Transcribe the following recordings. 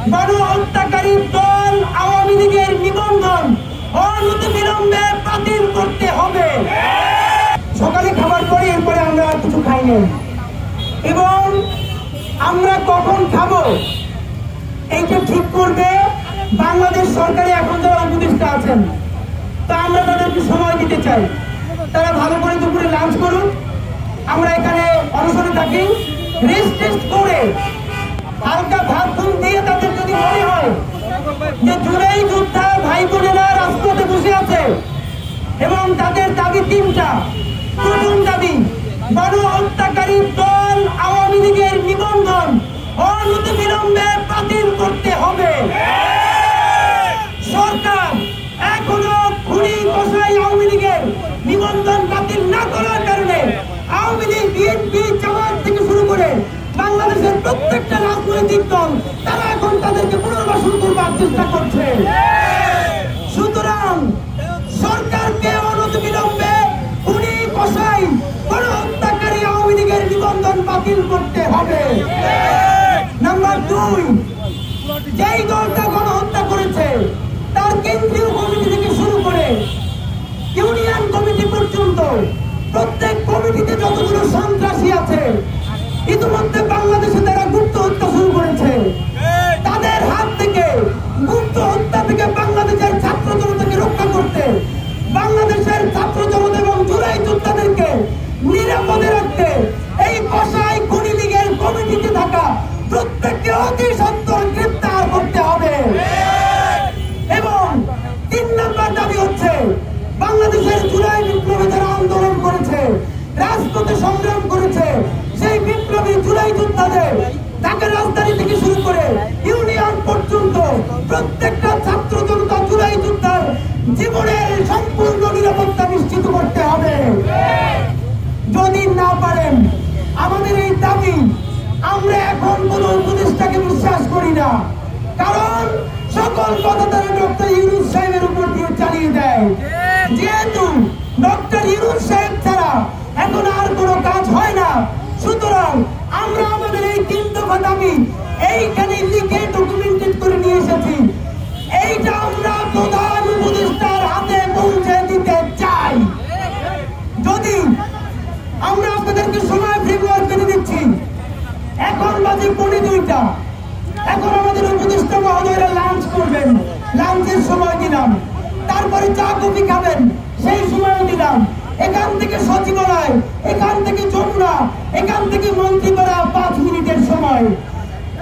গণহত্যাকারী দল আওয়ামী লীগের নিবন্ধন অনতিবিলম্বে বাতিল করতে হবে। সকালে খাবার পরে এরপরে আমরা আর কিছু খাইনি এবং আমরা কখন খাবো এইটা ঠিক করবে বাংলাদেশ সরকারে এখন যারা উপদেষ্টা আছেন। তা আমরা তাদেরকে সময় দিতে চাই, তারা ভালো করে দুপুরে লাঞ্চ করুন, আমরা এখানে অনশনে থাকি, রেস্ট টেস্ট করে হালকা ভাত ঘুম দিয়ে তাদের যদি মনে হয় যে জুলাই যোদ্ধা ভাই বোনেরা রাজপথে বসে আছে এবং তাদের দাবি তিনটা। প্রথম দাবি, গণহত্যাকারী দল আওয়ামী লীগের নিবন্ধন অনতিবিলম্বে বাতিল করতে হবে। সরকার এখনো খুনি কসাই আওয়ামী লীগের নিবন্ধন বাতিল না করার কারণে আওয়ামী লীগ, বিএনপি, জামাত থেকে শুরু করে বাংলাদেশের প্রত্যেকটা রাজনৈতিক দল তারা এখন তাদেরকে পুনর্বাসন করবার চেষ্টা করছে। সুতরাং সরকারকে অনতিবিলম্বে খুনি কসাই গণহত্যাকারী আওয়ামী লীগের নিবন্ধন বাতিল করতে হবে। নাম্বার 2, যেই দলটা গণহত্যা করেছে তার কেন্দ্রীয় কমিটি থেকে শুরু করে ইউনিয়ন কমিটি পর্যন্ত প্রত্যেক কমিটিতে যতগুলো সন্ত্রাসী আছে ইতিমধ্যে বাংলাদেশে তারা গুপ্ত হত্যা শুরু করেছে। তাদের হাত থেকে, গুপ্ত হত্যা থেকে বাংলাদেশের ছাত্র জনতাকে রক্ষা করতে, বাংলাদেশের ছাত্র জনতা এবং জুলাই যোদ্ধাদেরকে নিরাপদে রাখতে এই কসাই খুনি লীগের কমিটিতে থাকা প্রত্যেককে অতি সত্বর গ্রেপ্তার করতে হবে। এবং 3 নম্বর দাবি হচ্ছে, বাংলাদেশের জুলাই বিপ্লবে যারা আন্দোলন করেছে, রাজপথে সংগ্রাম করেছে, সেই বিপ্লবী জুলাই যোদ্ধাদের ঢাকা রাজধানী থেকে শুরু করে ইউনিয়ন পর্যন্ত প্রত্যেকটা ছাত্র জনতা জুলাই যোদ্ধার জীবনের সম্পূর্ণ নিরাপত্তা নিশ্চিত করতে হবে। যদি না পারেন আমাদের এই দাবি, আমরা এখন কোন উপদেষ্টাকে বিশ্বাস করি না, কারণ সকল কথা তারা ডক্টর ইউনূস সাহেবের উপর দিয়ে চালিয়ে দেয়। যেহেতু ডক্টর ইউনূস সাহেব ছাড়া এখন আর কোনো কাজ হয় না, সুতরাং আমরা আমাদের এই 3 দফা দাবি এইখানে লিখে ডকুমেন্টেড করে নিয়ে এসেছি। এইটা আমরা প্রধান উপদেষ্টার হাতে পৌঁছে দিতে চাই। যদি আমরা আপনাদেরকে সময় ফ্রেমওয়ার্ক করে দিচ্ছি, এখন বাজে 2:45, এখন আমাদের উপদেষ্টা মহোদয়রা লাঞ্চ করবেন, লাঞ্চের সময় দিলাম, তারপরে চা কফি খাবেন সেই সময় দিলাম। এখান থেকে সচিবালয়, এখান থেকে যমুনা, এখান থেকে মন্ত্রীপাড়া 5 মিনিটের সময়।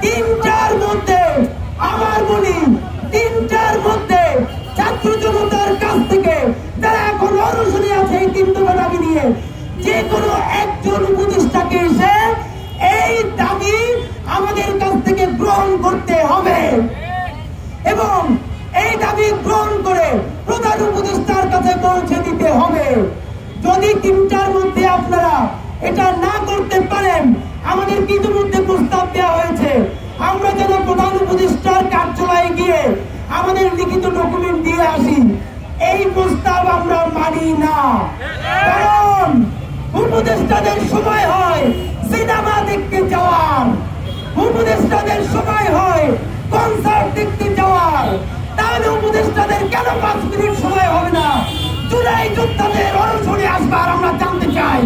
3টার মধ্যে আমার বলি, 3টার মধ্যে ছাত্র জনতার কাছ থেকে যারা এখন অনশনে আছে এই 3 দফা দাবি নিয়ে, যে কোনো একজন উপদেষ্টাকে এসে এই দাবি আমাদের কাছ থেকে গ্রহণ করতে হবে এবং এই দাবি গ্রহণ করে প্রধান উপদেষ্টার কাছে পৌঁছে দিতে হবে। যদি 3টার মধ্যে আপনারা এটা না করতে পারেন, আমাদের ইতিমধ্যে প্রস্তাব দেওয়া হয়েছে, আমরা যেন প্রধান উপদেষ্টার কার্যালয়ে গিয়ে আমাদের লিখিত ডকুমেন্ট দিয়ে আসি। এই প্রস্তাব আমরা মানি না, কারণ উপদেষ্টাদের সময় হয় সিনেমা দেখতে যাওয়ার, উপদেষ্টাদের সময় হয় কনসার্ট দেখতে যাওয়ার, তাহলে উপদেষ্টাদের কেন 5 মিনিট সময় হবে না জুলাই যোদ্ধাদের অনশনে আসবার আমরা জানতে চাই।